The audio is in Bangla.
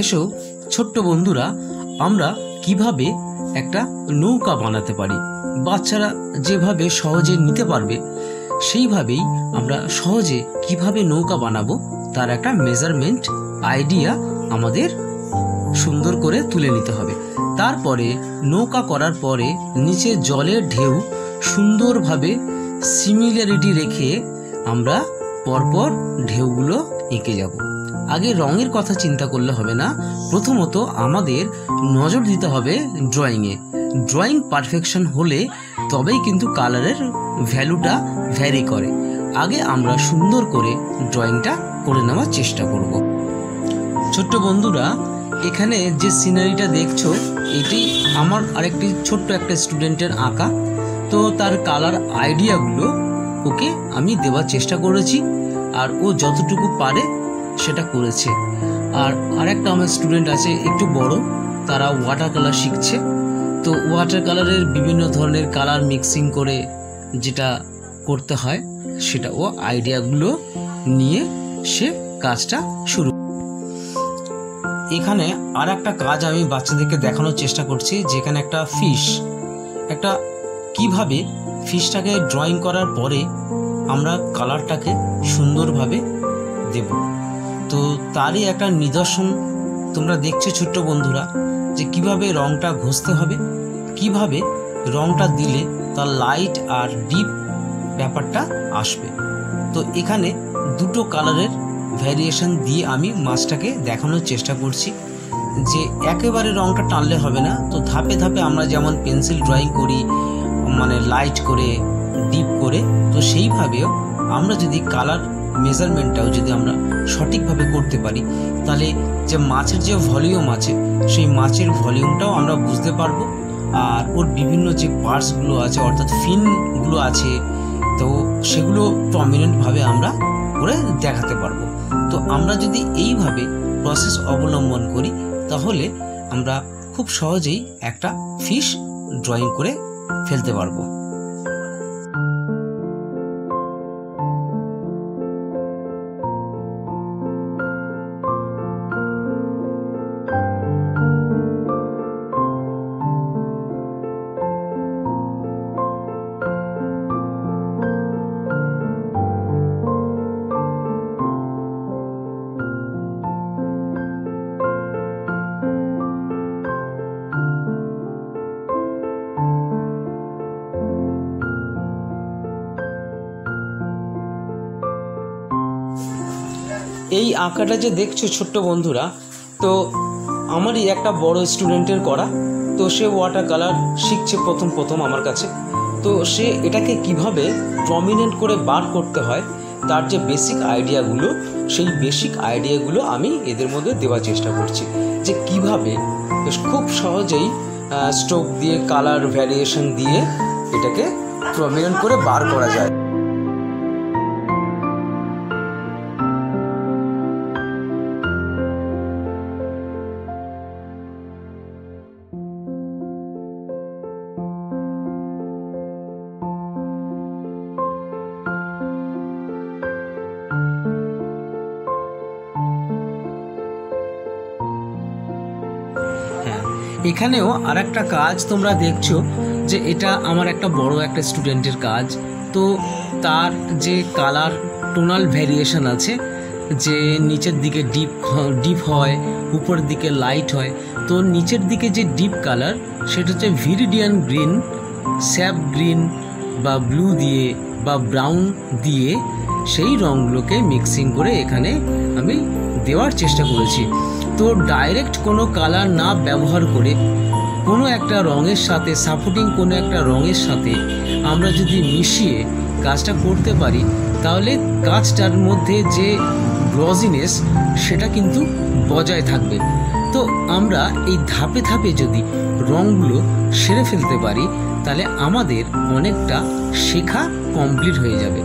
এসো ছোট্ট বন্ধুরা, আমরা কিভাবে একটা নৌকা বানাতে পারি। বাচ্চারা যেভাবে সহজে নিতে পারবে সেইভাবেই আমরা সহজে কিভাবে নৌকা বানাবো তার একটা মেজারমেন্ট আইডিয়া আমাদের সুন্দর করে তুলে নিতে হবে। তারপরে নৌকা করার পরে নিচে জলের ঢেউ সুন্দরভাবে সিমিলারিটি রেখে আমরা পরপর ঢেউগুলো এঁকে যাব। আগে রঙের কথা চিন্তা করলে হবে না, প্রথমত আমাদের নজর দিতে হবে ড্রয়িংয়ে। ড্রয়িং পারফেকশন হলে তবেই কিন্তু কালারের ভ্যালুটা ভ্যারি করে। আগে আমরা সুন্দর করে ড্রয়িংটা করে নেওয়ার চেষ্টা করব। ছোট্ট বন্ধুরা, এখানে যে সিনারিটা দেখছো এটি আমার আরেকটি ছোট্ট একটা স্টুডেন্টের আঁকা। তো তার কালার আইডিয়াগুলো ওকে আমি দেওয়ার চেষ্টা করেছি, আর ও যতটুকু পারে সেটা করেছে। আর আরেকটা আমার স্টুডেন্ট আছে একটু বড়, তারা ওয়াটার কালার শিখছে। তো ওয়াটার কালারের বিভিন্ন ধরনের কালার মিক্সিং করে যেটা করতে হয় সেটা ও আইডিয়াগুলো নিয়ে সে কাজটা শুরু। এখানে আর একটা কাজ আমি বাচ্চাদেরকে দেখানোর চেষ্টা করছি, যেখানে একটা ফিশ, একটা কিভাবে ফিশটাকে ড্রয়িং করার পরে আমরা কালারটাকে সুন্দরভাবে দেব। তো তারই একটা নিদর্শন তোমরা দেখছো ছোট্ট বন্ধুরা, যে কিভাবে রংটা ঘষতে হবে, কিভাবে রংটা দিলে তার লাইট আর ডিপ ব্যাপারটা আসবে। তো এখানে দুটো কালারের ভ্যারিয়েশন দিয়ে আমি মাছটাকে দেখানোর চেষ্টা করছি যে একেবারে রংটা টানলে হবে না। তো ধাপে ধাপে আমরা যেমন পেন্সিল ড্রয়িং করি, মানে লাইট করে ডিপ করে, তো সেইভাবেও আমরা যদি কালার মেজারমেন্টটাও যদি আমরা সঠিকভাবে করতে পারি, তাহলে যে মাছের যে ভলিউম আছে সেই মাছের ভলিউমটাও আমরা বুঝতে পারবো। আর ওর বিভিন্ন যে পার্টসগুলো আছে অর্থাৎ ফিনগুলো আছে, তো সেগুলো প্রমিনেন্টভাবে আমরা করে দেখাতে পারবো। তো আমরা যদি এইভাবে প্রসেস অবলম্বন করি তাহলে আমরা খুব সহজেই একটা ফিশ ড্রয়িং করে ফেলতে পারবো। এই আঁকাটা যে দেখছো ছোট্ট বন্ধুরা, তো আমারই একটা বড় স্টুডেন্টের করা। তো সে ওয়াটার কালার শিখছে প্রথম আমার কাছে। তো সে এটাকে কিভাবে প্রমিনেন্ট করে বার করতে হয় তার যে বেসিক আইডিয়াগুলো, সেই বেসিক আইডিয়াগুলো আমি এদের মধ্যে দেওয়ার চেষ্টা করছি, যে কিভাবে খুব সহজেই স্ট্রোক দিয়ে কালার ভ্যারিয়েশন দিয়ে এটাকে প্রমিনেন্ট করে বার করা যায়। এখানেও আর একটা কাজ তোমরা দেখছো, যে এটা আমার একটা বড় একটা স্টুডেন্টের কাজ। তো তার যে কালার টোনাল ভ্যারিয়েশন আছে, যে নিচের দিকে ডিপ হয়, উপরের দিকে লাইট হয়। তো নিচের দিকে যে ডিপ কালার সেটা হচ্ছে ভিরিডিয়ান গ্রিন, স্যাপ গ্রিন বা ব্লু দিয়ে বা ব্রাউন দিয়ে সেই রঙগুলোকে মিক্সিং করে এখানে আমি দেওয়ার চেষ্টা করেছি। তো ডাইরেক্ট কোনো কালার না ব্যবহার করে কোনো একটা রঙের সাথে, সাপোর্টিং কোনো একটা রঙের সাথে আমরা যদি মিশিয়ে কাজটা করতে পারি, তাহলে কাজটার মধ্যে যে গ্লজিনেস সেটা কিন্তু বজায় থাকবে। তো আমরা এই ধাপে ধাপে যদি রঙগুলো সেরে ফেলতে পারি, তাহলে আমাদের অনেকটা শেখা কমপ্লিট হয়ে যাবে।